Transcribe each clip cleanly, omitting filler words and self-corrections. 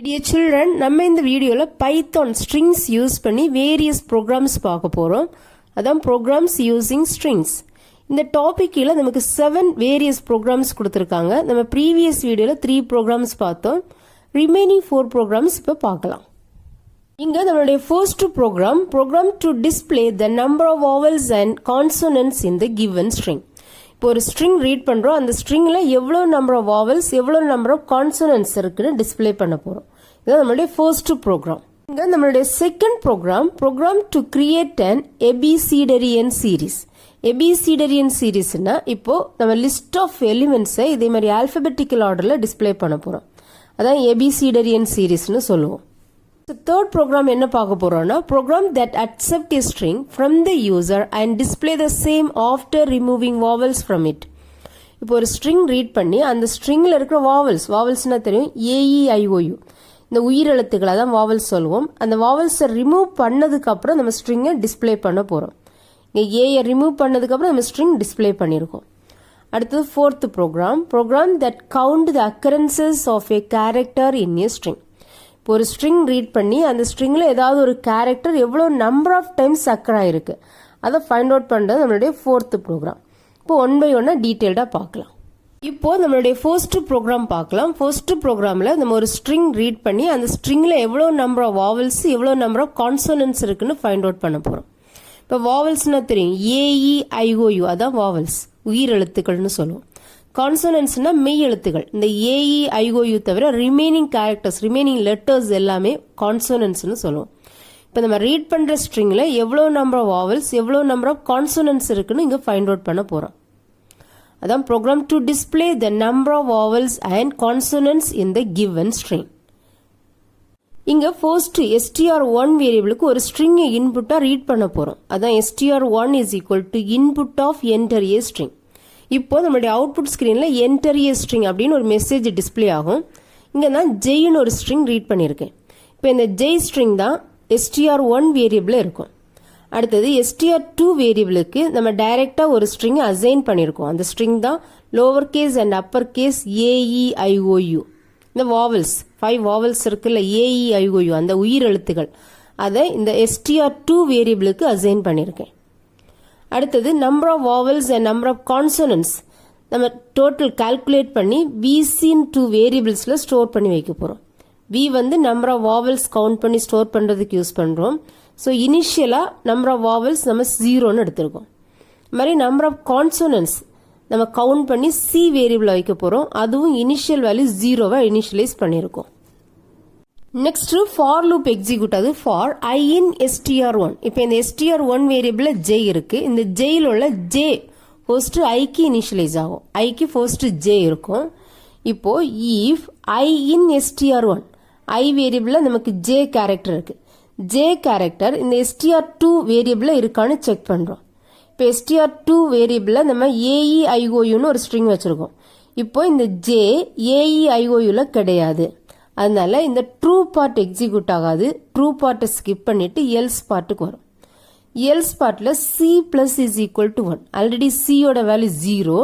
Dear children, நம்ம இந்த வீடியோல பைத்தான் strings யூஸ் பண்ணி various programs பார்க்க போறோம். அதான் programs using strings. இந்த டாபிக்ல நமக்கு 7 various programs கொடுத்திருக்காங்க. நம்ம previous வீடியோல 3 programs பார்த்தோம். remaining 4 programs இப்ப பார்க்கலாம். இங்க நம்மளுடைய first program to display the number of vowels and consonants in the given string. இப்போ ஒரு ஸ்ட்ரிங் ரீட் பண்றோம், அந்த ஸ்ட்ரிங்ல எவ்வளவு நம்பர் ஆஃப் வாவல்ஸ் எவ்வளவு நம்பர் ஆஃப் கான்சனன்ட்ஸ் இருக்குன்னு டிஸ்ப்ளே பண்ண போறோம். இதுதான் நம்மளுடைய ஃபர்ஸ்ட் ப்ரோக்ராம். இங்க நம்மளுடைய second program to create an abecedarian series. abecedarian சீரிஸ்னா இப்போ நம்ம லிஸ்ட் ஆஃப் எலிமெண்ட்ஸை இதே மாதிரி ஆல்பபெட்டிக்கல் ஆர்டர்ல டிஸ்ப்ளே பண்ண போறோம். அதான் abecedarian சீரிஸ்னு சொல்லுவோம். தேர்ட் ப்ரோக்ராம் என்ன பார்க்க போறோம்னா program that accept a string from the user and display the same after removing vowels from it. இப்போ ஒரு ஸ்ட்ரிங் ரீட் பண்ணி அந்த ஸ்ட்ரிங்ல இருக்கிற வாவல்ஸ்னா தெரியும், AEIOU இந்த உயிரெழுத்துக்களை தான் வாவல்ஸ் சொல்லுவோம். அந்த வாவல்ஸை ரிமூவ் பண்ணதுக்கு அப்புறம் நம்ம ஸ்ட்ரிங்கை டிஸ்ப்ளே பண்ண போறோம். இங்க ஏயை ரிமூவ் பண்ணதுக்கு அப்புறம் நம்ம ஸ்ட்ரிங் டிஸ்ப்ளே பண்ணிருக்கோம். அடுத்தது fourth program that count the occurrences of a character in a string. இப்போ ஒரு ஸ்ட்ரிங் ரீட் பண்ணி அந்த ஸ்ட்ரிங்ல ஏதாவது ஒரு கேரக்டர் எவ்வளவு நம்பர் ஆஃப் டைம்ஸ் அக்கர் ஆயிருக்கு அதை ஃபைண்ட் அவுட் பண்றது நம்மளுடைய ஃபோர்த் ப்ரோக்ராம். இப்போ ஒன் பை ஒன்னா டீடைல்டா பார்க்கலாம். இப்போ நம்மளுடைய ஃபர்ஸ்ட் ப்ரோக்ராம் பார்க்கலாம். ஃபர்ஸ்ட் ப்ரோக்ராம்ல நம்ம ஒரு ஸ்ட்ரிங் ரீட் பண்ணி அந்த ஸ்ட்ரிங்ல எவ்வளவு நம்பர் ஆஃப் வாவல்ஸ் எவ்வளவு நம்பர் ஆஃப் கான்சோனன்ட்ஸ் இருக்குன்னு ஃபைண்ட் அவுட் பண்ண போறோம். இப்போ வாவல்ஸ்னா தெரியும், AEIOU அதான் வாவல்ஸ் உயிரெழுத்துக்கள்னு சொல்லுவோம். கான்சனன்ட்ஸ்னா மெய் எழுத்துகள். இந்த AEIOU தவிர ரிமைனிங் கேரக்டர்ஸ் ரிமைனிங் லெட்டர்ஸ் எல்லாமே கான்சனன்ட்ஸ்னு சொல்லுவோம். இப்போ நம்ம ரீட் பண்ற ஸ்ட்ரிங்ல எவ்வளவு நம்பர் ஆஃப் வாவல்ஸ் எவ்வளவு நம்பர் ஆஃப் கான்சனன்ட்ஸ் இருக்குன்னு இங்க ஃபைண்ட் அவுட் பண்ண போறோம். அதான் program to display the number of vowels and consonants in the given string. இங்க ஃபர்ஸ்ட் str1 வேரியபிளுக்கு ஒரு ஸ்ட்ரிங் இன்புட்டா ரீட் பண்ண போறோம். அதான் str1 is equal to input of enter a string. இப்போ நம்மளுடைய அவுட்புட் ஸ்கிரீன்ல என்டர் ஏ ஸ்ட்ரிங் அப்படின்னு ஒரு மெசேஜ் டிஸ்ப்ளே ஆகும். இங்க நான் ஜெய்னு ஒரு ஸ்ட்ரிங் ரீட் பண்ணியிருக்கேன். இப்போ இந்த ஜெய் ஸ்ட்ரிங் தான் str1 வேரியபிள் இருக்கும். அடுத்தது str2 வேரியபிளுக்கு நம்ம டைரக்டா ஒரு ஸ்ட்ரிங் அசைன் பண்ணியிருக்கோம். அந்த ஸ்ட்ரிங் தான் lower case and upper case AEIOU. இந்த வாவல்ஸ் 5 வாவல்ஸ் இருக்குல்ல AEIOU அந்த உயிர் எழுத்துகள் அதை இந்த str2 வேரியபிளுக்கு அசைன் பண்ணியிருக்கேன். அடுத்தது number of vowels and number of consonants நம்ம டோட்டல் கால்குலேட் பண்ணி VC2 வேரியபிள்ஸ்ல ஸ்டோர் பண்ணி வைக்க போறோம். V வந்து நம்பர் ஆஃப் வாவல்ஸ் கவுண்ட் பண்ணி ஸ்டோர் பண்றதுக்கு யூஸ் பண்றோம். ஸோ இனிஷியலா நம்பர் ஆஃப் வாவல்ஸ் நம்ம 0ன்னு எடுத்திருக்கோம். மாதிரி நம்பர் ஆஃப் கான்சனன்ட்ஸ் நம்ம கவுண்ட் பண்ணி C வேரியபிள் வைக்க போறோம். அதுவும் இனிஷியல் வேல்யூ 0வை இனிஷியலைஸ் பண்ணிருக்கோம். நெக்ஸ்ட் ஃபார் லூப் எக்ஸிக்யூட் ஆகுது. For I in str1. இப்போ இந்த str1 வேரியபிள்ல j இருக்கு. இந்த jல உள்ள j ஃபர்ஸ்ட் ஐக்கு இனிஷியலைஸ் ஆகும். ஐக்கு ஃபர்ஸ்ட் j இருக்கும். இப்போ if I in str1 I வேரியபிள்ல நமக்கு j கேரக்டர் இருக்கு. j கேரக்டர் இந்த str2 வேரியபிள்ல இருக்கான்னு செக் பண்றோம். இப்போ str2 வேரியபிள்ல நம்ம AEIOUன்னு ஒரு ஸ்ட்ரிங் வச்சிருக்கோம். இப்போ இந்த j AEIOUல கிடையாது. அதனால இந்த ட்ரூ பார்ட் எக்ஸிக்யூட் ஆகாது. ட்ரூ பார்ட்டை ஸ்கிப் பண்ணிட்டு எல்ஸ் பார்ட்டுக்கு வரும். எல்ஸ் பார்ட்ல C plus is equal to 1. Already சியோட வேல்யூ 0.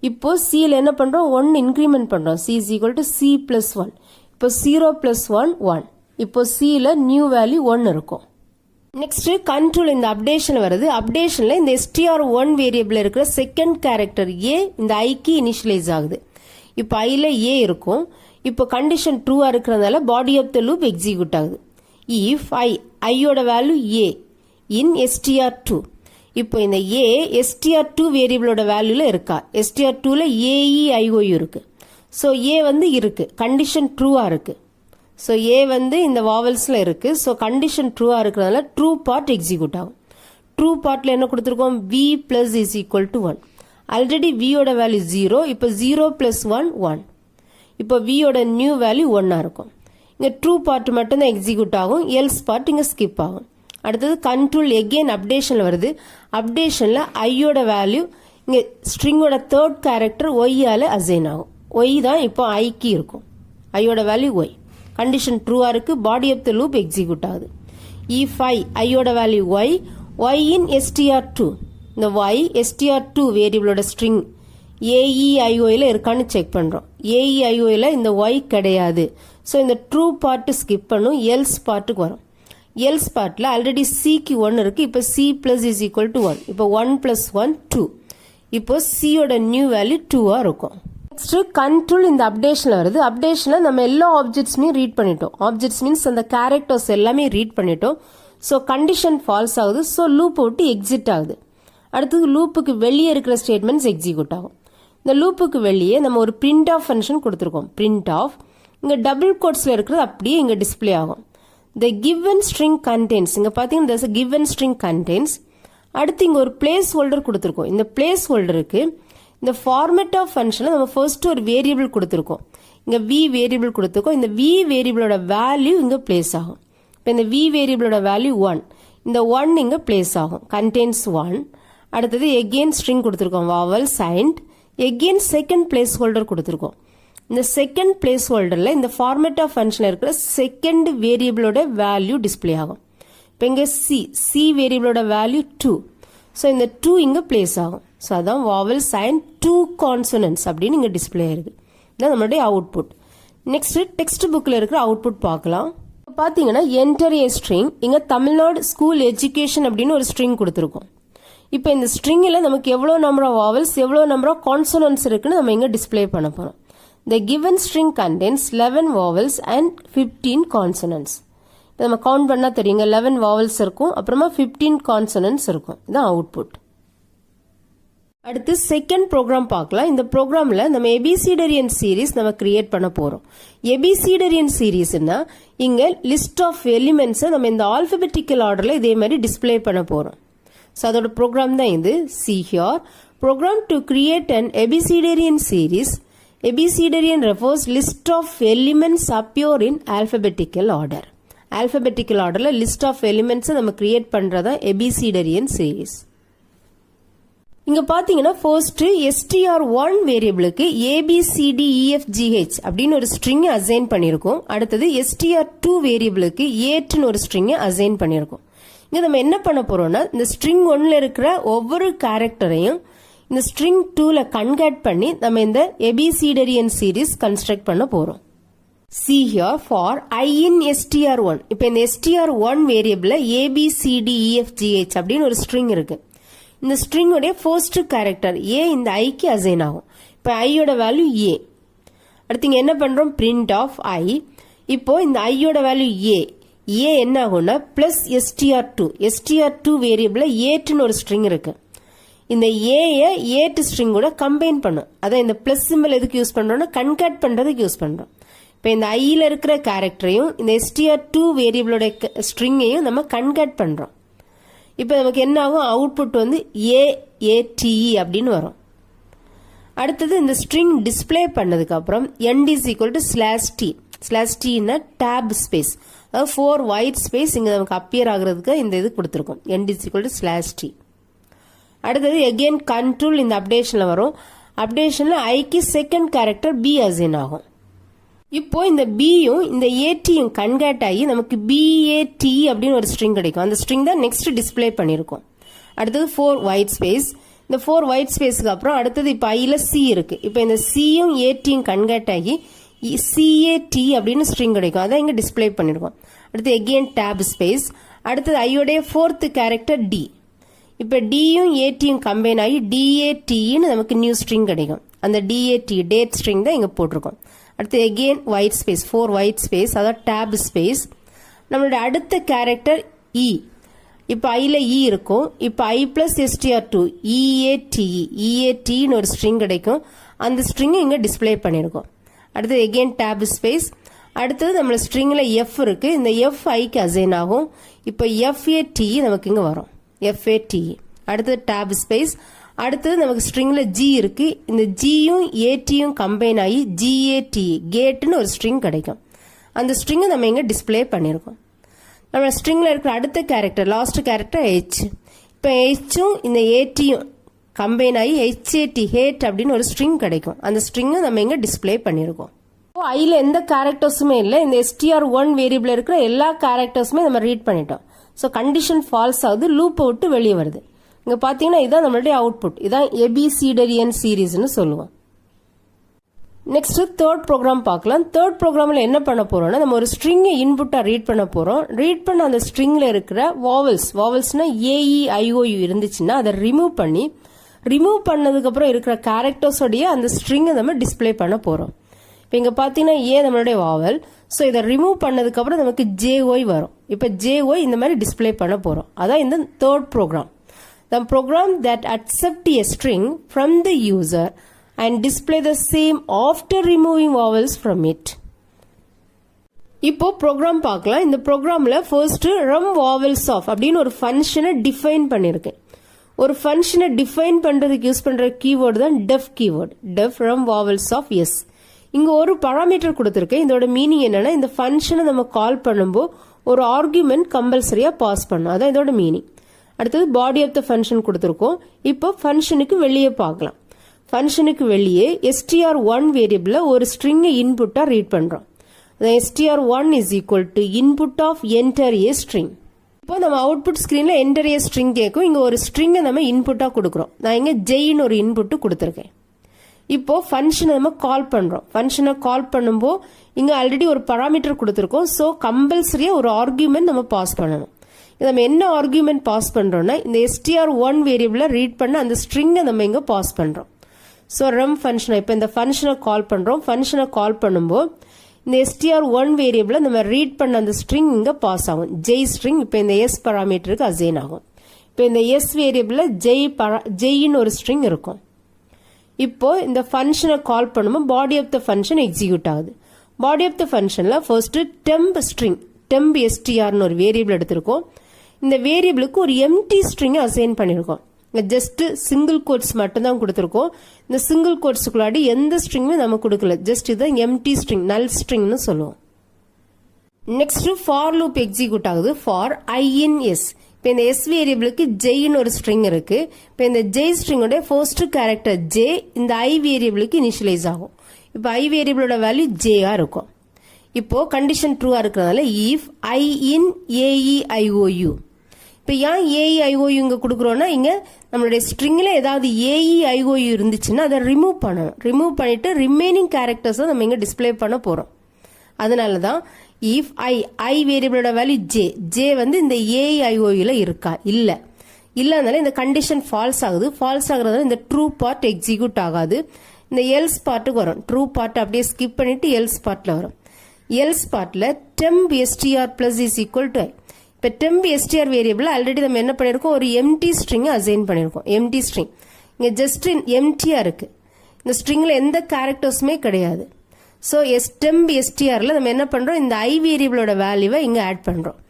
இப்போ சில என்ன பண்றோம் 1 இன்கிரிமெண்ட் பண்றோம். C is equal to C plus 1. இப்போ 0 பிளஸ் 1 1. இப்போ சில நியூ வேல்யூ 1 இருக்கும். நெக்ஸ்ட் கண்ட்ரோல் இந்த அப்டேஷன் வருது. அப்டேஷன்ல இந்த str1 வேரியபிள் இருக்கிற செகண்ட் கேரக்டர் A இந்த ஐக்கு இனிஷியலைஸ் ஆகுது. இப்போ ஐல A இருக்கும். இப்போ கண்டிஷன் ட்ரூவா இருக்கிறதுனால body of the loop execute ஆகுது. இஃப் ஐயோட வேல்யூ A இன் str2. இப்போ இந்த A str2 வேரியபிளோட வேல்யூல இருக்கா? str2ல AEIOU இருக்கு. ஸோ A வந்து இருக்கு, கண்டிஷன் ட்ரூவா இருக்கு. ஸோ A வந்து இந்த வாவல்ஸ்ல இருக்கு. ஸோ கண்டிஷன் ட்ரூவா இருக்கிறதுனால ட்ரூ பார்ட் எக்ஸிக்யூட் ஆகும். ட்ரூ பார்ட்ல என்ன கொடுத்துருக்கோம்? V plus is equal to 1. Already Vயோட வேல்யூ 0. இப்போ 0 பிளஸ் 1 1. இப்போ Vயோட நியூ வேல்யூ 1 இருக்கும். இங்க ட்ரூ பார்ட் மட்டும் தான் எக்ஸிக்யூட் ஆகும். எல்ஸ் பார்ட் இங்க ஸ்கிப் ஆகும். அடுத்தது கண்ட்ரோல் எகெயின் அப்டேஷன்ல வருது. அப்டேஷன்ல ஐயோட வேல்யூ இங்க ஸ்ட்ரிங்கோட தேர்ட் கேரக்டர் ஒய்யால அசைன் ஆகும். ஒய் தான் இப்போ ஐக்கு இருக்கும். ஐயோட வேல்யூ ஒய். கண்டிஷன் ட்ரூவா இருக்கு. Body of the loop execute ஆகுது. இஃப் ஐயோட வேல்யூ ஒய் இன் str2. இந்த ஒய் str2 வேரியபிளோட ஸ்ட்ரிங் AEIOல இருக்கான்னு செக் பண்றோம். AEIOல இந்த y கிடையாது. ஸோ இந்த ட்ரூ பார்ட்டு ஸ்கிப் பண்ணும், எல்ஸ் பார்ட்டுக்கு வரும். எல்ஸ் பார்ட்டில் ஆல்ரெடி சிக்கு 1 இருக்குது. இப்போ C plus is equal to 1. இப்போ 1 + 1 2. இப்போ சியோட நியூ வேல்யூ 2ஆக இருக்கும். நெக்ஸ்ட் கண்ட்ரோல் இந்த அப்டேஷனில் வருது. அப்டேஷனில் நம்ம எல்லா ஆப்ஜெக்ட்ஸுமே ரீட் பண்ணிட்டோம். ஆப்ஜெக்ட்ஸ் மீன்ஸ் அந்த கேரக்டர்ஸ் எல்லாமே ரீட் பண்ணிட்டோம். ஸோ கண்டிஷன் ஃபால்ஸ் ஆகுது. ஸோ லூப் விட்டு எக்ஸிட் ஆகுது. அடுத்தது லூப்புக்கு வெளியே இருக்கிற ஸ்டேட்மெண்ட்ஸ் எக்ஸிக்யூட் ஆகும். இந்த லூப்புக்கு வெளியே நம்ம ஒரு பிரிண்ட் ஆஃப் ஃபங்க்ஷன் கொடுத்துருக்கோம். பிரிண்ட் ஆஃப் இங்கே டபுள் கோட்ஸில் இருக்கிறது அப்படியே இங்கே டிஸ்பிளே ஆகும். The given string contains, இங்க பாத்தீங்கன்னா there's a given string contains. அடுத்து இங்க ஒரு பிளேஸ் ஹோல்டர் கொடுத்துருக்கோம். இந்த பிளேஸ் ஹோல்டருக்கு இந்த ஃபார்மேட் ஆஃப் ஃபங்க்ஷனை நம்ம ஃபர்ஸ்ட் ஒரு வேரியபிள் கொடுத்துருக்கோம். இங்க v வேரியபிள் கொடுத்துருக்கோம். இந்த v வேரியபிளோட வேல்யூ இங்க பிளேஸ் ஆகும். இப்போ இந்த v வேரியபிளோட வேல்யூ 1. இந்த 1 இங்க பிளேஸ் ஆகும். contains 1. அடுத்தது again string கொடுத்துருக்கோம். vowel signed. again second place holder கொடுத்துருக்கோம். இந்த செகண்ட் பிளேஸ் ஹோல்டரில் இந்த ஃபார்மேட் ஆஃப் ஃபங்க்ஷனில் இருக்கிற செகண்ட் வேரியபிளோட வேல்யூ டிஸ்பிளே ஆகும். இப்போ இங்கே சி வேரியபிளோட வேல்யூ 2. ஸோ இந்த 2 இங்கே பிளேஸ் ஆகும். ஸோ அதான் வாவல் சைன் 2 கான்சனன்ட்ஸ் அப்படின்னு இங்கே டிஸ்பிளே ஆயிருக்கு. இதான் நம்மளுடைய அவுட்புட். நெக்ஸ்ட் டெக்ஸ்ட் புக்கில் இருக்கிற அவுட்புட் பார்க்கலாம். பார்த்தீங்கன்னா என்டர் ஏ ஸ்ட்ரிங், இங்கே தமிழ்நாடு ஸ்கூல் எஜுகேஷன் அப்படின்னு ஒரு ஸ்ட்ரிங் கொடுத்துருக்கோம். இப்போ இந்த ஸ்ட்ரிங்கில் நமக்கு எவ்வளோ நம்பர் ஆஃப் வாவல்ஸ் எவ்வளோ நம்பர் ஆஃப் கான்சனன்ட்ஸ் இருக்குன்னு நம்ம இங்கே டிஸ்பிளே பண்ண போகிறோம். The given string contains 11 vowels and 15 consonants. நம்ம கவுண்ட் பண்ணா தெரியுங்க. 11 vowels இருக்கும், அப்புறமா 15 consonants இருக்கும். இதான் அவுட்புட். அடுத்து செகண்ட் ப்ரோக்ராம் பார்க்கலாம். இந்த ப்ரோக்ராம்ல நம்ம எபிசிடரியன் சீரீஸ் நம்ம கிரியேட் பண்ண போறோம். எபிசிடரியன் சீரீஸ்னா இங்க லிஸ்ட் ஆஃப் எலிமெண்ட்ஸை நம்ம இந்த ஆல்பபெட்டிக்கல் ஆர்டர்ல இதே மாதிரி டிஸ்பிளே பண்ண போறோம். ஸோ அதோட ப்ரோக்ராம் தான் இது. See here, program to create an Abecedarian series. Abecedarian refers list of elements appear in alphabetical order. Alphabetical orderல list of elements நம்ம கிரியேட் பண்றதா Abecedarian series. இங்க பாத்தீங்கன்னா first str1 வேரியபிளுக்கு abcdefgh அப்படின்னு ஒரு ஸ்ட்ரிங் அசைன் பண்ணிருக்கோம். அடுத்தது str2 வேரியபிளுக்கு a ஒரு string assign பண்ணிருக்கோம். இங்க நம்ம என்ன பண்ண போறோம்னா இந்த ஸ்ட்ரிங் 1ல இருக்கிற ஒவ்வொரு கேரக்டரையும் இந்த ஸ்ட்ரிங் 2ல கன்வெர்ட் பண்ணி நம்ம இந்த எபிசிடரியன் சீரீஸ் கன்ஸ்ட்ரக்ட் பண்ண போறோம். See here for I in str1. இப்போ இந்த str1 வேரியபிள்ல abcdefgh அப்படின்னு ஒரு ஸ்ட்ரிங் இருக்கு. இந்த ஸ்ட்ரிங் உடைய ஃபர்ஸ்ட் கேரக்டர் a இந்த i க்கு அசைன் ஆகும். இப்போ i யோட வேல்யூ a. அடுத்து இங்க என்ன பண்றோம்? print of i. இப்போ இந்த i யோட வேல்யூ a. a என்ன ஆகும்னா பிளஸ் str2 வேரியபிள்ல a ஒரு ஸ்ட்ரிங் இருக்கு. இந்த ஏட்டு ஸ்ட்ரிங் கூட கம்பைன் பண்ணும். அதான் இந்த பிளஸ் சிம்பிள் எதுக்கு யூஸ் பண்றோம்னா கன்கட் பண்றதுக்கு யூஸ் பண்றோம். இப்போ இந்த ஐல இருக்கிற கேரக்டரையும் இந்த str2 வேரியபிளோட ஸ்ட்ரிங்கையும் நம்ம கன்கட் பண்றோம். இப்போ நமக்கு என்ன ஆகும்? அவுட்புட் வந்து AATE அப்படின்னு வரும். அடுத்தது இந்த ஸ்ட்ரிங் டிஸ்பிளே பண்ணதுக்கு அப்புறம் end is equal to /t. /t tab space, அதாவது 4 white ஸ்பேஸ் இங்க நமக்கு அப்பியர் ஆகுறதுக்கு இந்த இது கொடுத்துருக்கோம். end is equal to /t. அடுத்தது again கண்ட்ரோல் இந்த அப்டேஷன்ல வரும். அப்டேஷன்ல ஐக்கு செகண்ட் கேரக்டர் பி அசைன் ஆகும். இப்போ இந்த பியும் இந்த ஏடியும் கன்கேட் ஆகி நமக்கு BAT அப்படின்னு ஒரு ஸ்ட்ரிங் கிடைக்கும். அந்த ஸ்ட்ரிங் தான் நெக்ஸ்ட் டிஸ்பிளே பண்ணிருக்கோம். அடுத்தது 4 white ஸ்பேஸ். இந்த 4 white ஸ்பேஸ்க்கு அப்புறம் அடுத்தது இப்போ ஐல சி இருக்கு. இப்போ இந்த சியும் ஏடியும் கன்கேட் ஆகி CAT அப்படின்னு ஸ்ட்ரிங் கிடைக்கும். அதான் இங்க டிஸ்பிளே பண்ணிருக்கோம். அடுத்து again tab ஸ்பேஸ். அடுத்தது ஐயோடைய ஃபோர்த் கேரக்டர் டி. இப்போ டியும் ஏடியும் கம்பைன் ஆகி DATன்னு நமக்கு நியூ ஸ்ட்ரிங் கிடைக்கும். அந்த DAT டேட் ஸ்ட்ரிங் தான் இங்க போட்டிருக்கோம். அடுத்து again white space, 4 white space, அதாவது tab ஸ்பேஸ். நம்மளோட அடுத்த கேரக்டர் E. இப்போ ஐல E இருக்கும். இப்போ I பிளஸ் str2 EATன்னு ஒரு ஸ்ட்ரிங் கிடைக்கும். அந்த ஸ்ட்ரிங் இங்க டிஸ்பிளே பண்ணிருக்கோம். அடுத்து again tab ஸ்பேஸ். அடுத்தது நம்ம ஸ்ட்ரிங்ல F இருக்கு. இந்த F ஐக்கு அசைன் ஆகும். இப்போ FAT நமக்கு இங்க வரும். FAT. அடுத்தது tab ஸ்பேஸ். அடுத்தது நமக்கு ஸ்ட்ரிங்ல G இருக்கு. இந்த Gயும் ATயும் கம்பைன் ஆகி GAT கேட்னு ஒரு ஸ்ட்ரிங் கிடைக்கும். அந்த ஸ்ட்ரிங்கை நம்ம இங்க டிஸ்பிளே பண்ணிருக்கோம். நம்ம ஸ்ட்ரிங்ல இருக்கிற அடுத்த கேரக்டர் லாஸ்ட் கேரக்டர் H. இப்போ Hயும் இந்த ATயும் கம்பைன் ஆகி HAT அப்படின்னு ஒரு ஸ்ட்ரிங் கிடைக்கும். அந்த ஸ்ட்ரிங்கை நம்ம இங்க டிஸ்பிளே பண்ணிருக்கோம். ஐல எந்த கேரக்டர்ஸுமே இல்லை. இந்த str1 வேரியபிள் இருக்கிற எல்லா கேரக்டர்ஸுமே நம்ம ரீட் பண்ணிட்டோம். ஸோ கண்டிஷன் ஃபால்ஸ் ஆகுது, லூப்பை விட்டு வெளியே வருது. இங்க பாத்தீங்கன்னா இதான் நம்மளுடைய அவுட்புட். இதான் எபிசிடரியன் சீரீஸ்னு சொல்லுவோம். நெக்ஸ்ட் தேர்ட் ப்ரோக்ராம் பார்க்கலாம். தேர்ட் ப்ரோக்ராம்ல என்ன பண்ண போறோம்னா நம்ம ஒரு ஸ்ட்ரிங்கை இன்புட்டா ரீட் பண்ண போறோம். ரீட் பண்ண அந்த ஸ்ட்ரிங்ல இருக்கிற வாவல்ஸ்னா AEIOU இருந்துச்சுன்னா அதை ரிமூவ் பண்ணதுக்கு அப்புறம் இருக்கிற கேரக்டர்ஸோடைய அந்த ஸ்ட்ரிங்கை நம்ம டிஸ்பிளே பண்ண போறோம். இப்போ இங்க பாத்தீங்கன்னா ஏ நம்மளுடைய வாவல். ஸோ இதை ரிமூவ் பண்ணதுக்கு அப்புறம் நமக்கு JY வரும். இப்போ JY இந்த மாதிரி டிஸ்பிளே பண்ண போறோம். அதான் இந்த third program. The program that accept a string from the user and display the same after removing vowels from it. இப்போ ப்ரோக்ராம் பார்க்கலாம். இந்த ப்ரோக்ராம்ல ஃபர்ஸ்ட் rum vowels of அப்படின்னு ஒரு ஃபங்க்ஷனை டிஃபைன் பண்ணிருக்கேன். ஒரு ஃபங்க்ஷனை டிஃபைன் பண்றதுக்கு யூஸ் பண்ற கீவேர்டு தான் def keyword. def rum vowels of yes. இங்க ஒரு பாராமீட்டர் கொடுத்திருக்கேன். இதோட மீனிங் என்னன்னா இந்த ஃபங்க்ஷனை நம்ம கால் பண்ணும்போது ஒரு ஆர்குமெண்ட் கம்பல்சரியா பாஸ் பண்ணும். அதான் இதோட மீனிங். அடுத்தது பாடி ஆஃப் த ஃபங்க்ஷன் கொடுத்துருக்கோம். இப்போ ஃபங்க்ஷனுக்கு வெளியே பார்க்கலாம். ஃபங்க்ஷனுக்கு வெளியே str1 வேரியபிள்ல ஒரு ஸ்ட்ரிங்கை இன்புட்டா ரீட் பண்றோம். str1 is equal to input of enter a string. இப்போ நம்ம அவுட்புட் ஸ்கிரீன்ல enter a string கேட்கும். இங்க ஒரு ஸ்ட்ரிங்கை நம்ம இன்புட்டா கொடுக்குறோம். நான் இங்க ஜெயின்னு ஒரு இன்புட் கொடுத்துருக்கேன். இப்போ ஃபங்க்ஷனை நம்ம கால் பண்றோம். ஃபங்க்ஷனை கால் பண்ணும்போது இங்க ஆல்ரெடி ஒரு பாராமீட்டர் கொடுத்துருக்கோம். ஸோ கம்பல்சரியா ஒரு ஆர்குமெண்ட் நம்ம பாஸ் பண்ணணும். நம்ம என்ன ஆர்குமெண்ட் பாஸ் பண்றோம்னா இந்த str1 வேரியபிள ரீட் பண்ண அந்த ஸ்ட்ரிங்கை நம்ம இங்க பாஸ் பண்றோம். ஸோ ரம் ஃபங்க்ஷனை இப்போ இந்த ஃபங்க்ஷனை கால் பண்றோம். ஃபங்க்ஷனை கால் பண்ணும்போது இந்த str1 வேரியபிள நம்ம ரீட் பண்ண அந்த ஸ்ட்ரிங் இங்க பாஸ் ஆகும். ஜெய் ஸ்ட்ரிங் இப்போ இந்த s பாராமீட்டருக்கு அசைன் ஆகும். இப்போ இந்த s வேரியபிள ஜெய்ன்னு ஒரு ஸ்ட்ரிங் இருக்கும். இப்போ இந்த ஃபங்க்ஷனை கால் பண்ணும்போது body of the function execute ஆகுது. பாடி ஆஃப் த ஃபங்க்ஷன்ல first temp string temp str ஒரு வேரியபிள் எடுத்திருக்கோம். இந்த வேரியபிளுக்கு ஒரு எம்டி ஸ்ட்ரிங் அசைன் பண்ணிருக்கோம். ஜஸ்ட் சிங்கிள் கோட்ஸ் மட்டும் தான் கொடுத்திருக்கோம். இந்த சிங்கிள் கோட்ஸுக்குள்ளாடி எந்த ஸ்ட்ரிங்குமே நம்ம கொடுக்கல. ஜஸ்ட் இதுதான் எம்டி ஸ்ட்ரிங், நல் ஸ்ட்ரிங்னு சொல்லுவோம். நெக்ஸ்ட் ஃபார் லூப் எக்ஸிக்யூட் ஆகுது. For I in S. இப்போ இந்த S வேரியபிளுக்கு ஜெய்னு ஒரு ஸ்ட்ரிங் இருக்கு. இப்போ இந்த ஜெய் ஸ்ட்ரிங்கோட ஃபர்ஸ்ட் கேரக்டர் J இந்த I வேரியபிளுக்கு இனிஷியலைஸ் ஆகும். இப்போ I வேரியபிளோட வேல்யூ J-ஆ இருக்கும். இப்போ கண்டிஷன் ட்ரூவா இருக்கிறதால இஃப் I in AEIOU. இப்போ ஏன் AEIOU இங்க கொடுக்குறோம்னா இங்க நம்மளுடைய ஸ்ட்ரிங்ல ஏதாவது AEIOU இருந்துச்சுன்னா அதை ரிமூவ் பண்ணணும். ரிமூவ் பண்ணிட்டு ரிமைனிங் கேரக்டர்ஸ் நம்ம இங்க டிஸ்பிளே பண்ண போறோம். அதனால தான் இஃப் I வேரியபிளோட வேல்யூ J வந்து இந்த AEIOUல இருக்கா இல்லனால இந்த கண்டிஷன் ஃபால்ஸ் ஆகுது. ஃபால்ஸ் ஆகுறதால இந்த ட்ரூ பார்ட் எக்ஸிக்யூட் ஆகாது. இந்த எல்ஸ் பார்ட்டுக்கு வரும். ட்ரூ பார்ட் அப்படியே ஸ்கிப் பண்ணிட்டு எல்ஸ் பார்ட்ல வரும். எல்ஸ் பார்ட்ல temp str plus is equal to I. இப்போ temp str வேரியபிள் ஆல்ரெடி நம்ம என்ன பண்ணிருக்கோம், ஒரு எம்டி ஸ்ட்ரிங் அசைன் பண்ணிருக்கோம். எம்டி ஸ்ட்ரிங் இங்க ஜஸ்ட் எம்டியா இருக்கு. இந்த ஸ்ட்ரிங்ல எந்த கேரக்டர்ஸுமே கிடையாது. ஸோ temp strல நம்ம என்ன பண்றோம், இந்த I வேரியபிளோட வேல்யூவை இங்க ஆட் பண்றோம்.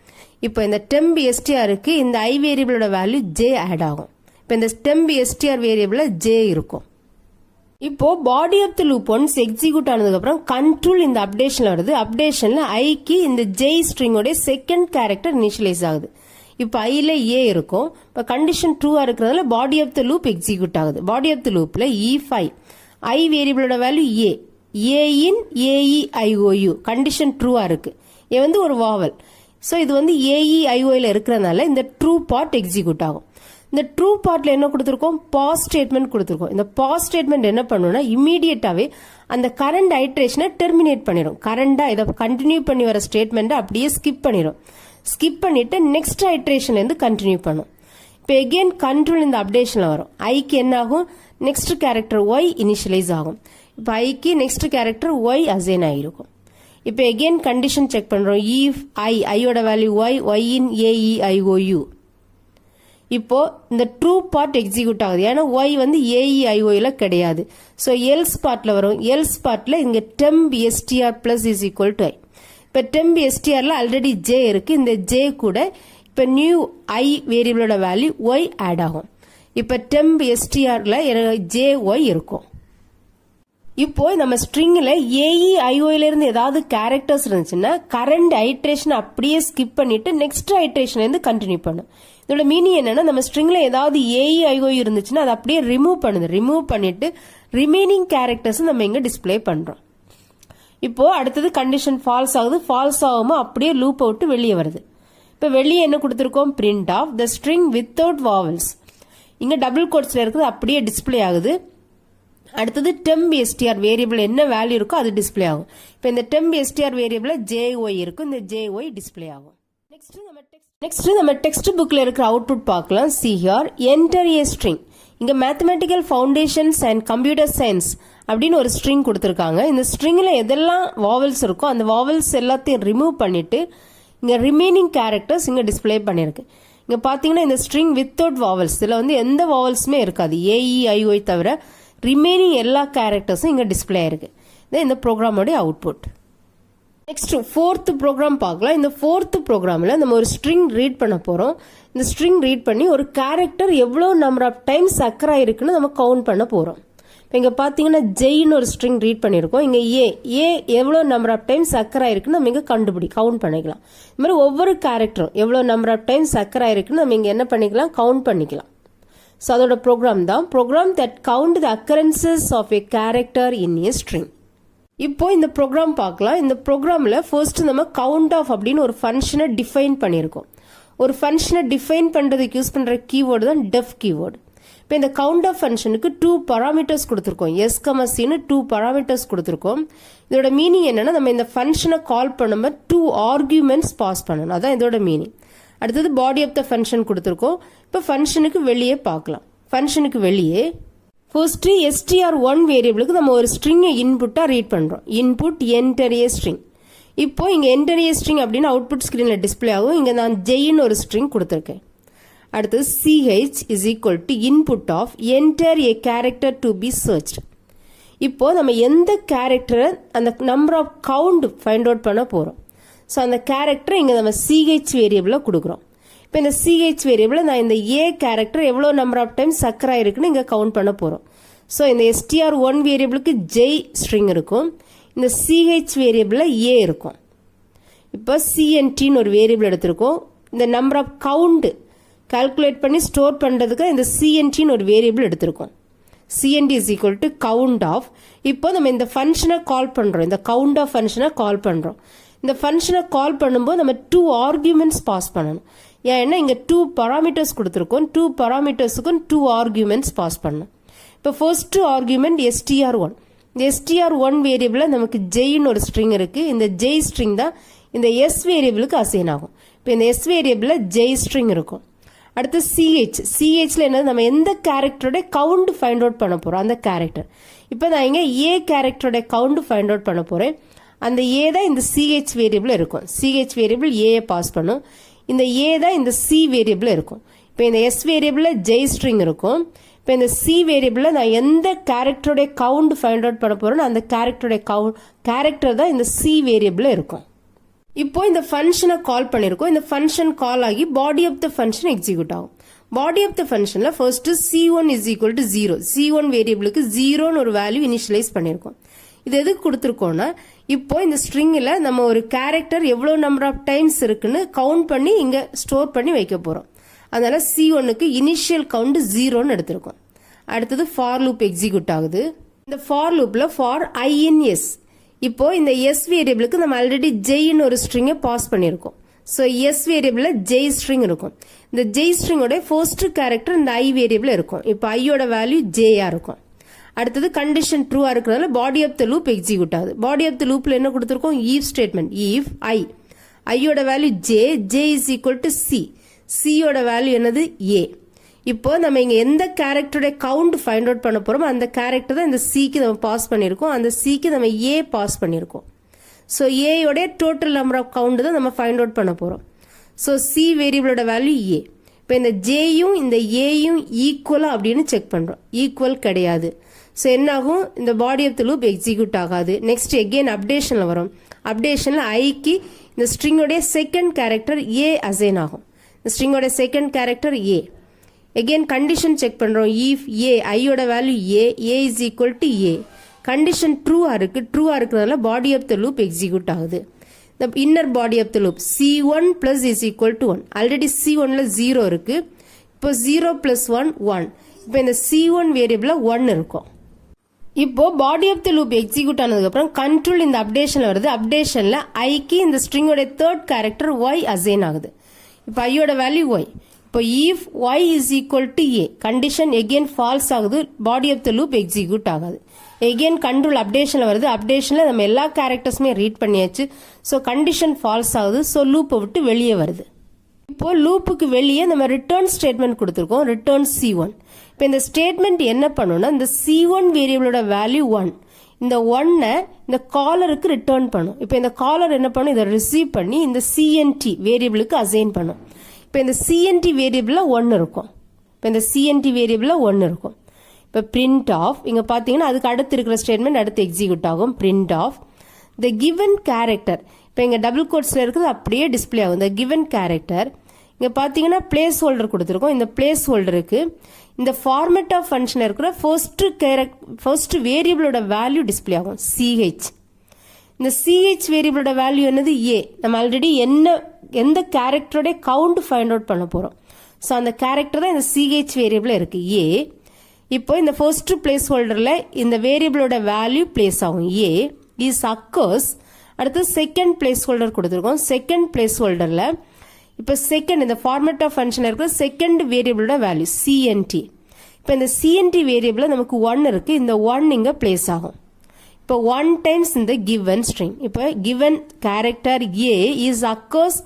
இப்போ இந்த temp strக்கு இந்த I வேரியபிளோட வேல்யூ J ஆட் ஆகும். இப்போ இந்த temp str வேரியபிள்ல J இருக்கும். இப்போ body of the loop once execute ஆனதுக்கு அப்புறம் கண்ட்ரோல் இந்த அப்டேஷன்ல வருது. அப்டேஷன்ல ஐக்கு இந்த ஜெய் ஸ்ட்ரிங்கோட செகண்ட் கேரக்டர் இனிஷியலைஸ் ஆகுது. இப்போ ஐல ஏ இருக்கும். இப்போ கண்டிஷன் ட்ரூவா இருக்கிறதுல body of the loop execute ஆகுது. பாடி ஆஃப் த லூப்ல இஃப் ஐ வேரியபிளோட value a in AEIOU condition ட்ரூவா இருக்கு. இது வந்து ஒரு வாவல். ஸோ இது வந்து AEIOல இருக்கிறதுனால இந்த ட்ரூ பார்ட் எக்ஸிக்யூட் ஆகும். இந்த ட்ரூ பார்ட்ல என்ன கொடுத்திருக்கோம், பாஸ் ஸ்டேட்மெண்ட் கொடுத்திருக்கோம். இந்த பாஸ் ஸ்டேட்மெண்ட் என்ன பண்ணும்னா இமீடியட்டாவே அந்த கரண்ட் ஐட்ரேஷனை டெர்மினேட் பண்ணிடும். கரண்டா இதை கண்டினியூ பண்ணி வர ஸ்டேட்மெண்ட் அப்படியே ஸ்கிப் பண்ணிடும். ஸ்கிப் பண்ணிட்டு நெக்ஸ்ட் ஐட்ரேஷன்ல இருந்து கண்டினியூ பண்ணும். இப்போ எகெயின் கண்ட்ரோல் இந்த அப்டேஷன்ல வரும். ஐக்கு என்ன ஆகும், நெக்ஸ்ட் கேரக்டர் ஒய் இனிஷியலைஸ் ஆகும். இப்போ ஐக்கு நெக்ஸ்ட் கேரக்டர் ஒய் அசைன் ஆகிருக்கும். இப்போ எகெயின் கண்டிஷன் செக் பண்றோம். இஃப் ஐயோட வேல்யூ ஒய் இன் AEIOU. இப்போ இந்த ட்ரூ பார்ட் எக்ஸிக்யூட் ஆகுது. ஏன்னா ஒய் வந்து AEIOல கிடையாது. ஸோ எல்ஸ் பார்ட்ல வரும். எல்ஸ் பார்ட்ல இங்க temp str plus is equal to I. இப்போ temp strல ஆல்ரெடி J இருக்கு. இந்த J கூட இப்போ நியூ I வேரியபிளோட வேல்யூ ஒய் ஆட் ஆகும். இப்போ temp strல JY இருக்கும். இப்போ நம்ம ஸ்ட்ரிங்ல AEIOல இருந்து ஏதாவது கேரக்டர்ஸ் இருந்துச்சுன்னா கரண்ட் ஐட்ரேஷன் அப்படியே ஸ்கிப் பண்ணிட்டு நெக்ஸ்ட் ஐட்ரேஷன்ல இருந்து கண்டினியூ பண்ணும். இதோட மீனிங் என்னன்னா நம்ம ஸ்ட்ரிங்ல ஏதாவது AEIO இருந்துச்சுன்னா அதை அப்படியே ரிமூவ் பண்ணுது. ரிமூவ் பண்ணிட்டு ரிமைனிங் கேரக்டர்ஸ் நம்ம இங்க டிஸ்பிளே பண்றோம். இப்போ அடுத்தது கண்டிஷன் ஃபால்ஸ் ஆகுது. ஃபால்ஸ் ஆகாம அப்படியே லூப் விட்டு வெளியே வருது. இப்போ வெளியே என்ன கொடுத்திருக்கோம், print of the string without vowels. இங்க டபுள் கோட்ஸ்ல இருக்குது அப்படியே டிஸ்பிளே ஆகுது. அடுத்தது temp str வேரியபிள் என்ன வேல்யூ இருக்கோ அது டிஸ்ப்ளே ஆகும். இப்போ இந்த temp str வேரியபிள்ல jy இருக்கும், இந்த jy டிஸ்ப்ளே ஆகும். நெக்ஸ்ட் நம்ம டெக்ஸ்ட் புக்ல இருக்கிற அவுட்புட் பார்க்கலாம். see here enter a string. இங்க mathematical foundations and computer science அப்படின்னு ஒரு ஸ்ட்ரிங் கொடுத்துருக்காங்க. இந்த ஸ்ட்ரிங்ல எதெல்லாம் வாவல்ஸ் இருக்கோ அந்த வாவல்ஸ் எல்லாத்தையும் ரிமூவ் பண்ணிட்டு இங்க ரிமைனிங் கேரக்டர்ஸ் இங்க டிஸ்ப்ளே பண்ணிருக்கு. இங்க பாத்தீங்கன்னா இந்த ஸ்ட்ரிங் வித்தவுட் வாவல்ஸ், இதுல வந்து எந்த வாவல்ஸுமே இருக்காது, AEIOI தவிர ரிமைனிங் எல்லா கேரக்டர்ஸும் இங்க டிஸ்ப்ளே ஆயிருக்கு. இந்த ப்ரோக்ராமோட அவுட்புட். நெக்ஸ்ட் ஃபோர்த் ப்ரோக்ராம் பார்க்கலாம். இந்த ஃபோர்த் ப்ரோக்ராமில் நம்ம ஒரு ஸ்ட்ரிங் ரீட் பண்ண போகிறோம். இந்த ஸ்ட்ரிங் ரீட் பண்ணி ஒரு கேரக்டர் எவ்வளோ நம்பர் ஆஃப் டைம்ஸ் அக்கர் ஆயிருக்குன்னு நம்ம கவுண்ட் பண்ண போகிறோம். இப்போ இங்கே பார்த்தீங்கன்னா ஜெயின்னு ஒரு ஸ்ட்ரிங் ரீட் பண்ணியிருக்கோம். இங்கே ஏ எவ்வளோ நம்பர் ஆஃப் டைம்ஸ் அக்கர் ஆயிருக்குன்னு நம்ம இங்கே கவுண்ட் பண்ணிக்கலாம். இது மாதிரி ஒவ்வொரு கேரக்டரும் எவ்வளோ நம்பர் ஆஃப் டைம்ஸ் அக்கர் ஆயிருக்குன்னு நம்ம இங்கே என்ன பண்ணிக்கலாம், கவுண்ட் பண்ணிக்கலாம். ஸோ அதோட ப்ரோக்ராம் தான் program that count the occurrences of a character in a string. இப்போ இந்த ப்ரோக்ராம் பார்க்கலாம். இந்த ப்ரோக்ராமில் ஃபர்ஸ்ட் நம்ம கவுண்ட் ஆஃப் அப்படின்னு ஒரு ஃபங்க்ஷனை டிஃபைன் பண்ணியிருக்கோம். ஒரு ஃபங்க்ஷனை டிஃபைன் பண்ணுறதுக்கு யூஸ் பண்ணுற கீவேர்டு தான் டெஃப் கீவேர்டு. இப்போ இந்த கவுண்ட் ஆஃப் ஃபங்க்ஷனுக்கு 2 பராமீட்டர்ஸ் கொடுத்துருக்கோம். S,C-ன்னு 2 பராமீட்டர்ஸ் கொடுத்துருக்கோம். இதோட மீனிங் என்னன்னா நம்ம இந்த ஃபங்க்ஷனை கால் பண்ணும்போது 2 ஆர்கியூமெண்ட்ஸ் பாஸ் பண்ணணும், அதான் இதோட மீனிங். அடுத்தது பாடி ஆஃப் த ஃபங்க்ஷன் கொடுத்துருக்கோம். இப்போ ஃபங்க்ஷனுக்கு வெளியே பார்க்கலாம். ஃபங்க்ஷனுக்கு வெளியே ஃபர்ஸ்ட் str1 வேரியபிளுக்கு நம்ம ஒரு ஸ்ட்ரிங்கை இன்புட்டா ரீட் பண்றோம். Input enter a string. இப்போ இங்க enter a string அப்படின்னு அவுட்புட் ஸ்கிரீன்ல டிஸ்ப்ளே ஆகும். இங்க நான் ஜெயின் ஒரு ஸ்ட்ரிங் கொடுத்துருக்கேன். அடுத்தது ch is equal to input of enter a character to be searched. இப்போ நம்ம எந்த கேரக்டரை அந்த number of count find out பண்ண போறோம். ஸோ அந்த கேரக்டரை இங்க நம்ம ch வேரியபிள கொடுக்குறோம். இப்போ இந்த ch வேரியபிள நான் இந்த a கேரக்டர் எவ்வளோ நம்பர் ஆஃப் டைம்ஸ் சக்கர் ஆயிருக்குன்னு இங்கே கவுண்ட் பண்ண போகிறோம். ஸோ இந்த str1 வேரியபிளுக்கு j ஸ்ட்ரிங் இருக்கும், இந்த ch வேரியபிளில் a இருக்கும். இப்போ cnt ஒரு வேரியபிள் எடுத்திருக்கோம். இந்த நம்பர் ஆஃப் கவுண்ட் கால்குலேட் பண்ணி ஸ்டோர் பண்ணுறதுக்கு இந்த cnt ஒரு வேரியபிள் எடுத்திருக்கோம். cnt is equal to count of. இப்போ நம்ம இந்த ஃபங்க்ஷனை கால் பண்ணுறோம், இந்த கவுண்ட் ஆஃப் ஃபங்க்ஷனை கால் பண்ணுறோம். இந்த ஃபங்க்ஷனை கால் பண்ணும்போது நம்ம 2 ஆர்கியூமெண்ட்ஸ் பாஸ் பண்ணணும். ஏன்னா இங்கே 2 பராமீட்டர்ஸ் கொடுத்துருக்கோம். 2 பராமீட்டர்ஸுக்கும் 2 ஆர்கியூமெண்ட்ஸ் பாஸ் பண்ணணும். இப்போ ஃபர்ஸ்ட் ஆர்கியூமெண்ட் str1. இந்த str1 வேரியபிளில் நமக்கு ஜெயின்னு ஒரு ஸ்ட்ரிங் இருக்கு. இந்த ஜெய் ஸ்ட்ரிங் தான் இந்த s வேரியபிளுக்கு அசைன் ஆகும். இப்போ இந்த s வேரியபிளில் ஜெய் ஸ்ட்ரிங் இருக்கும். அடுத்து chல என்னது, நம்ம எந்த கேரக்டரோட கவுண்ட் ஃபைண்ட் அவுட் பண்ண போறோம் அந்த கேரக்டர். இப்போ நான் இங்கே a கேரக்டரோட கவுண்ட் ஃபைண்ட் அவுட் பண்ண போறேன். அந்த a தான் இந்த ch வேரியபிள் இருக்கும். ch வேரியபிள் a பாஸ் பண்ணும். இந்த a தான் இந்த c வேரியபிள் இருக்கும். இப்போ இந்த s வேரியபிள்ல j ஸ்ட்ரிங் இருக்கும். இப்போ இந்த c வேரியபிள்ல நான் எந்த கேரக்டரோட கவுண்ட் ஃபைண்ட் அவுட் பண்ண போறேன்னு அந்த கேரக்டர் தான் இந்த c வேரியபிள்ல இருக்கும். இப்போ இந்த ஃபங்க்ஷனை கால் பண்ணிருக்கோம். இந்த ஃபங்க்ஷன் கால் ஆகி body of the function execute ஆகும். பாடி ஆஃப் த ஃபங்க்ஷன்ல first c1 is equal to 0. c1 வேரியபிளுக்கு 0ன்னு ஒரு வேல்யூ இனிஷியலைஸ் பண்ணிருக்கோம். இது எதுக்கு கொடுத்துருக்கோம்னா இப்போ இந்த ஸ்ட்ரிங்கில் நம்ம ஒரு கேரக்டர் எவ்வளோ நம்பர் ஆஃப் டைம்ஸ் இருக்குன்னு கவுண்ட் பண்ணி இங்கே ஸ்டோர் பண்ணி வைக்க போகிறோம். அதனால c1க்கு இனிஷியல் கவுண்ட் 0ன்னு எடுத்திருக்கோம். அடுத்தது ஃபார் லூப் எக்ஸிக்யூட் ஆகுது. இந்த ஃபார் லூப்ல ஃபார் i in s. இப்போ இந்த s வேரியபிளுக்கு நம்ம ஆல்ரெடி ஜெயின்னு ஒரு ஸ்ட்ரிங்கை பாஸ் பண்ணியிருக்கோம். ஸோ s வேரியபிள்ல j ஸ்ட்ரிங் இருக்கும். இந்த j ஸ்ட்ரிங்கோட ஃபர்ஸ்ட் கேரக்டர் இந்த i வேரியபிள் இருக்கும். இப்போ ஐயோட வேல்யூ j-ஆ இருக்கும். அடுத்தது கண்டிஷன் ட்ரூவா இருக்கிறதுனால body of the loop execute ஆகுது. பாடி ஆஃப் த லூப்ல என்ன கொடுத்துருக்கோம், ஈஃப் ஸ்டேட்மெண்ட். ஈஃப் ஐயோட value j is equal to c. c-யோட வேல்யூ என்னது a. இப்போ நம்ம இங்க எந்த கேரக்டரோட கவுண்ட் ஃபைண்ட் அவுட் பண்ண போறோமோ அந்த கேரக்டர் தான் இந்த c-க்கு நம்ம பாஸ் பண்ணியிருக்கோம். அந்த c-க்கு நம்ம a பாஸ் பண்ணியிருக்கோம். ஸோ a-யோட டோட்டல் நம்பர் ஆஃப் கவுண்ட் தான் நம்ம ஃபைண்ட் அவுட் பண்ண போறோம். ஸோ c வேரியபிளோட வேல்யூ a. இப்போ இந்த ஜேயும் இந்த ஏயும் ஈக்குவலா அப்படின்னு செக் பண்றோம். ஈக்குவல் கிடையாது. ஸோ என்ன ஆகும், இந்த body of the loop execute ஆகாது. நெக்ஸ்ட் எகெயின் அப்டேஷன்ல வரும். அப்டேஷன்ல ஐக்கு இந்த ஸ்ட்ரிங்கோடைய செகண்ட் கேரக்டர் ஏ அசைன் ஆகும். இந்த ஸ்ட்ரிங்கோட second character a. Again condition check பண்றோம். இஃப் ஏ ஐயோட value a is equal to a. Condition ட்ரூவா இருக்கு. ட்ரூவா இருக்கிறதுனால body of the loop execute ஆகுது. The inner body of the loop c1 plus is equal to 1. Already c1ல 0 இருக்கு. இப்போ 0 plus 1 1. இப்போ இந்த c1 வேரியபிள்ல 1 இருக்கும். இப்போ body of the loop execute ஆனதுக்கு அப்புறம் கண்ட்ரோல் இந்த அப்டேஷன்ல வருது. அப்டேஷன்ல ஐக்கு இந்த ஸ்ட்ரிங்கோட தேர்ட் கேரக்டர் y அசைன் ஆகுது. இப்போ ஐயோட வேல்யூ y. இப்போ if y is equal to a condition again false ஆகுது, body of the loop execute ஆகாது. எகெயின் கண்ட்ரோல் அப்டேஷனில் வருது, அப்டேஷனில் நம்ம எல்லா கேரக்டர்ஸுமே ரீட் பண்ணியாச்சு. ஸோ கண்டிஷன் ஃபால்ஸ் ஆகுது, ஸோ லூப்பை விட்டு வெளியே வருது. இப்போ லூப்புக்கு வெளியே நம்ம ரிட்டர்ன் ஸ்டேட்மெண்ட் கொடுத்துருக்கோம், ரிட்டர்ன் C1. இப்போ இந்த ஸ்டேட்மெண்ட் என்ன பண்ணுன்னா இந்த C1 வேரியபிளோட வேல்யூ 1, இந்த 1-ஐ இந்த காலருக்கு ரிட்டர்ன் பண்ணும். இப்போ இந்த காலர் என்ன பண்ணும், இதை ரிசீவ் பண்ணி இந்த CNT வேரியபிளுக்கு அசைன் பண்ணும். இப்போ இந்த CNT வேரியபிளில் 1 இருக்கும். இப்போ இந்த CNT வேரியபிளில் 1 இருக்கும். இப்போ பிரிண்ட் ஆஃப் இங்கே பார்த்தீங்கன்னா அதுக்கு அடுத்து இருக்கிற ஸ்டேட்மெண்ட் அடுத்து எக்ஸிக்யூட் ஆகும். Print of the given character, இப்போ இங்கே டபுள் கோட்ஸில் இருக்கிறது அப்படியே டிஸ்பிளே ஆகும். இந்த கிவன் கேரக்டர் இங்கே பார்த்தீங்கன்னா பிளேஸ் ஹோல்டர் கொடுத்துருக்கோம். இந்த பிளேஸ் ஹோல்டருக்கு இந்த ஃபார்மேட் ஆஃப் ஃபங்க்ஷன் இருக்கிற ஃபர்ஸ்ட் வேரியபிளோட வேல்யூ டிஸ்பிளே ஆகும், CH. இந்த CH வேரியபிளோட வேல்யூ என்னது, A. நம்ம ஆல்ரெடி எந்த கேரக்டரோட கவுண்ட் ஃபைண்ட் அவுட் பண்ண போகிறோம். ஸோ அந்த கேரக்டர் தான் இந்த CH வேரியபிள் இருக்கு, A. இப்போ இந்த ஃபர்ஸ்ட் பிளேஸ் ஹோல்டரில் இந்த வேரியபிளோட வேல்யூ பிளேஸ் ஆகும், A இஸ் அக்கர்ஸ். அடுத்து செகண்ட் பிளேஸ் ஹோல்டர் கொடுத்துருக்கோம். செகண்ட் பிளேஸ் ஹோல்டரில் இப்போ செகண்ட் இந்த ஃபார்மேட் ஆஃப் ஃபங்க்ஷன் இருக்கிற செகண்ட் வேரியபிளோட வேல்யூ CNT. இப்போ இந்த CNT வேரியபிளில் நமக்கு 1 இருக்கு, இந்த 1 இங்கே பிளேஸ் ஆகும். இப்போ 1 டைம்ஸ் இந்த கிவன் ஸ்ட்ரிங், இப்போ given character A is occurs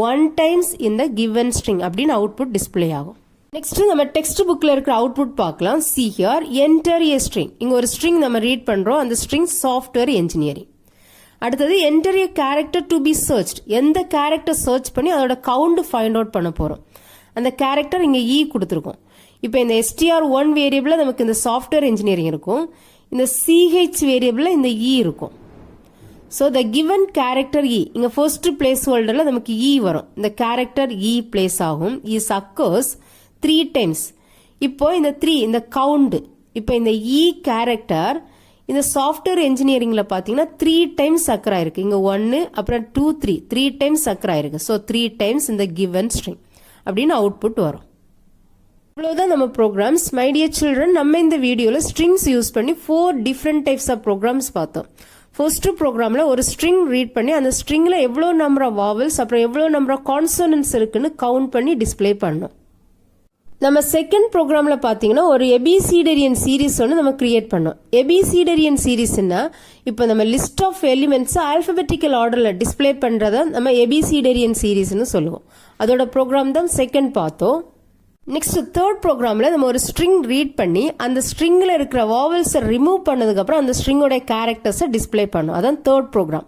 1 times இந்த கிவன் ஸ்ட்ரிங் அப்படின்னு அவுட்புட் டிஸ்பிளே ஆகும். நெக்ஸ்ட் நம்ம டெக்ஸ்ட் புக்ல இருக்கிற அவுட்புட் பார்க்கலாம். See here, enter a string. இங்க ஒரு ஸ்ட்ரிங் நம்ம ரீட் பண்றோம், அந்த ஸ்ட்ரிங் சாஃப்ட்வேர் இன்ஜினியரிங். அடுத்தது enter a character to be searched. எந்த கேரக்டர் சர்ச் பண்ணி அதோட கவுண்ட் ஃபைண்ட் அவுட் பண்ண போறோம். அந்த கேரக்டர் இங்க E கொடுத்துருக்கோம். இப்போ இந்த str1 வேரியபிள்ல நமக்கு இந்த சாஃப்ட்வேர் இன்ஜினியரிங் இருக்கும், இந்த CH வேரியபிள்ல இந்த E இருக்கும். So the given character E இங்க ஃபர்ஸ்ட் பிளேஸ் ஹோல்டர்ல நமக்கு E வரும், இந்த கேரக்டர் E பிளேஸ் ஆகும், இஸ் அக்கர்ஸ் 3 டைம்ஸ். இப்போ இந்த 3 இந்த கவுண்ட், இப்போ இந்த E கேரக்டர் இந்த சாஃப்ட்வேர் இன்ஜினியரிங்ல பாத்தீங்கன்னா 3 டைம்ஸ் அக்கர் ஆயிருக்கு. இங்க 1 அப்புறம் 2 3 டைம்ஸ் அக்கர் ஆயிருக்கு. ஸோ 3 டைம்ஸ் இந்த கிவன் ஸ்ட்ரிங் அப்படின்னு அவுட்புட் வரும். இவ்வளவுதான் நம்ம ப்ரோக்ராம்ஸ். மை டியர் சில்ட்ரன், நம்ம இந்த வீடியோல ஸ்ட்ரிங்ஸ் யூஸ் பண்ணி 4 டிஃப்ரெண்ட் டைப்ஸ் ஆஃப் ப்ரோக்ராம்ஸ் பார்த்தோம். ஃபர்ஸ்ட் ப்ரோக்ராம்ல ஒரு ஸ்ட்ரிங் ரீட் பண்ணி அந்த ஸ்ட்ரிங்ல எவ்வளோ நம்பர் ஆஃப் வாவல்ஸ் அப்புறம் எவ்வளோ நம்பர் ஆஃப் கான்சோனன்ட்ஸ் இருக்குன்னு கவுண்ட் பண்ணி டிஸ்பிளே பண்ணோம். நம்ம செகண்ட் ப்ரோக்ராம்ல பாத்தீங்கன்னா ஒரு எபிசிடரியன் சீரீஸ் ஒன்று நம்ம கிரியேட் பண்ணோம். எபிசிடரியன் சீரீஸ்னா இப்போ நம்ம லிஸ்ட் ஆஃப் எலிமெண்ட்ஸ் ஆல்பபெட்டிக்கல் ஆர்டர்ல டிஸ்பிளே பண்றத நம்ம எபிசிடரியன் சீரீஸ்னு சொல்லுவோம். அதோட ப்ரோக்ராம் தான் செகண்ட் பார்த்தோம். நெக்ஸ்ட் தேர்ட் ப்ரோக்ராம்ல நம்ம ஒரு ஸ்ட்ரிங் ரீட் பண்ணி அந்த ஸ்ட்ரிங்ல இருக்கிற வாவல்ஸை ரிமூவ் பண்ணதுக்கு அப்புறம் அந்த ஸ்ட்ரிங்கோட கேரக்டர்ஸை டிஸ்பிளே பண்ணோம். அதான் தேர்ட் ப்ரோக்ராம்.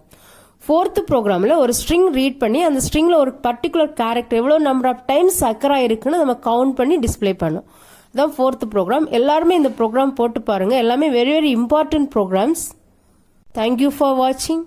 ஃபோர்த் ப்ரோக்ராம்ல ஒரு ஸ்ட்ரிங் ரீட் பண்ணி அந்த ஸ்ட்ரிங்ல ஒரு பர்டிகுலர் கேரக்டர் எவ்வளோ நம்பர் ஆஃப் டைம்ஸ் அக்கர் ஆயிருக்குன்னு நம்ம கவுண்ட் பண்ணி டிஸ்பிளே பண்ணோம். அதான் ஃபோர்த் ப்ரோக்ராம். எல்லாருமே இந்த ப்ரோக்ராம் போட்டு பாருங்க, எல்லாமே very very important programs. Thank you for வாட்சிங்.